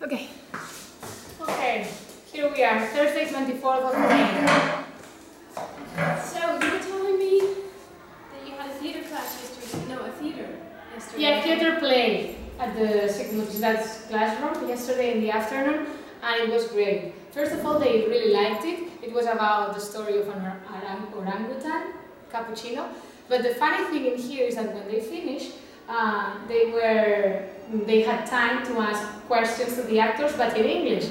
Okay. Okay, here we are, Thursday, 24th of May. So you were telling me that you had a theatre class yesterday. No, a theatre yesterday. Yeah, theatre play at the second that's classroom yesterday in the afternoon, and it was great. First of all, they really liked it. It was about the story of an orangutan, cappuccino. But the funny thing in here is that when they finished, they had time to ask questions to the actors, but in English.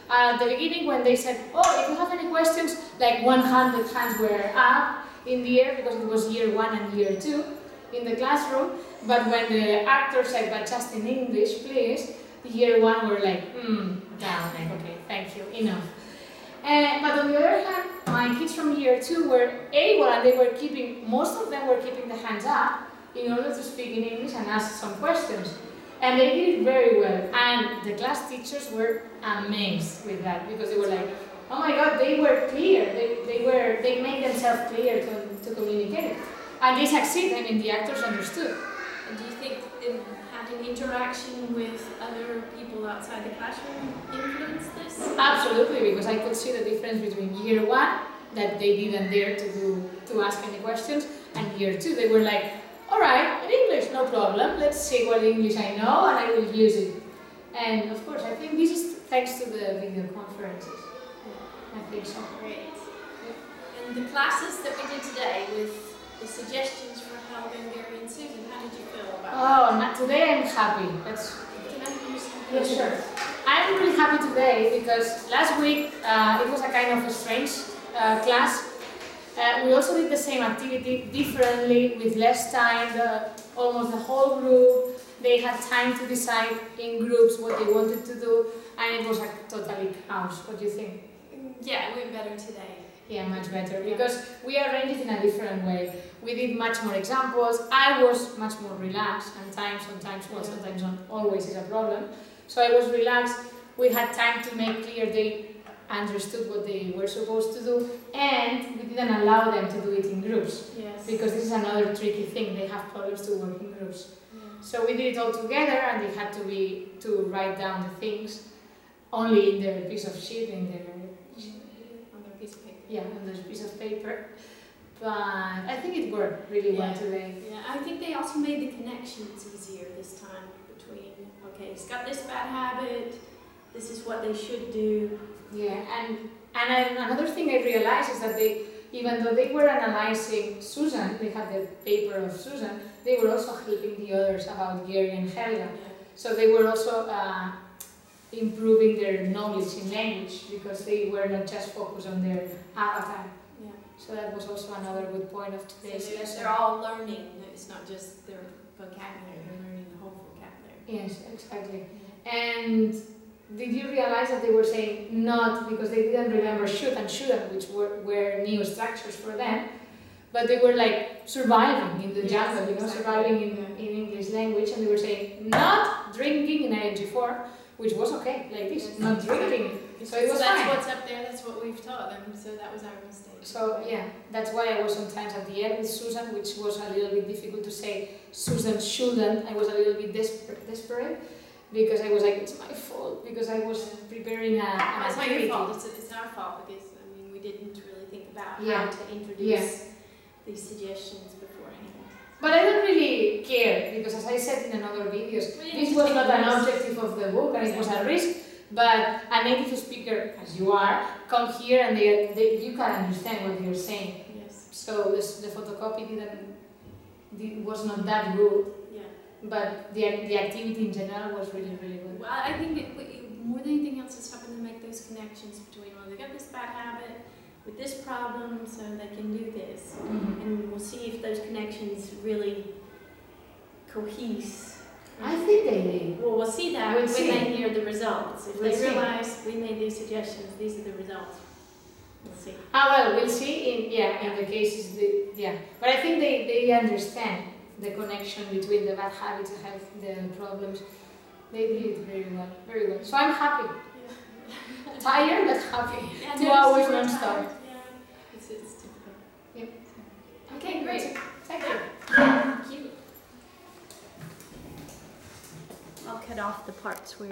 At the beginning, when they said, "Oh, if you have any questions," like 100 hands were up in the air because it was year 1 and year 2 in the classroom. But when the actor said, "But just in English, please," the year 1 were like, down, like, okay, thank you, enough. But on the other hand, my kids from year 2 were able, and they were most of them were keeping the hands up in order to speak in English and ask some questions. And they did it very well. And the class teachers were amazed with that because they were like, oh my God, they were clear. They made themselves clear to communicate. And they succeeded. I mean, the actors understood. And do you think having interaction with other people outside the classroom influenced this? Absolutely, because I could see the difference between year 1, that they didn't dare to ask any questions, and year 2, they were like, all right, in English, no problem. Let's see what English I know, and I will use it. And of course, I think this is thanks to the video conferences. I think so. Great. And the classes that we did today with the suggestions for Helga, Gary, and Susan, how did you feel about that? Today I'm happy. Can I use some Yeah, sure. I'm really happy today because last week it was a kind of a strange class. We also did the same activity differently with less time. Almost the whole group, they had time to decide in groups what they wanted to do, and it was like totally chaos. What do you think? Yeah, it went better today. Yeah, much better, because we arranged it in a different way. We did much more examples. I was much more relaxed, and sometimes not always is a problem. So I was relaxed. We had time to make clear they understood what they were supposed to do, and we didn't allow them to do it in groups. Yes. Because this is another tricky thing. They have problems to work in groups. Yeah. So we did it all together, and they had to write down the things only in their piece of sheet, in their Piece of paper. yeah, on this piece of paper. But I think it worked really well today. Yeah, I think they also made the connections easier this time between, okay, he's got this bad habit, this is what they should do. Yeah, and another thing I realized is that even though they were analyzing Susan, they had the paper of Susan, they were also helping the others about Gary and Helga. Yeah. So they were also improving their knowledge in language because they were not just focused on their avatar. Yeah. So that was also another good point of today's lesson. They're all learning. It's not just their vocabulary. They're learning the whole vocabulary. Yes, exactly. And did you realize that they were saying not because they didn't remember should and shouldn't, which were new structures for them, but they were like surviving in the jungle, surviving in English language, and they were saying not drinking in ING4, which was okay, like this, not drinking. So it was that's fine. What's up there, that's what we've taught them, so that was our mistake. So yeah, that's why I was sometimes at the end with Susan, which was a little bit difficult to say Susan shouldn't. I was a little bit desperate because I was like, it's my fault, because I was preparing an activity. It's not your fault, it's our fault, because we didn't really think about how to introduce these suggestions beforehand. But I don't really care, because as I said in another videos, this was not an objective of the book, and it was a risk. But a native speaker, as you are, come here and you can understand what you're saying. Yes. So the photocopy was not that good. Yeah. But the activity in general was really, really good. Well, I think more than anything else, it's helping them make those connections between, well, they got this bad habit with this problem, so they can do this. Mm-hmm. And we'll see if those connections really cohese. I think they did. Well, we'll see that when they hear the results. If they realize we made these suggestions, these are the results. We'll see. We'll see in the cases, But I think they understand the connection between the bad habits and the problems. They did it very well, very well. So I'm happy. Yeah. Tired but happy. Yeah, 2 hours non-stop. Yeah, it's typical. Yep. Okay, great. Thank you. Thank you. I'll cut off the parts where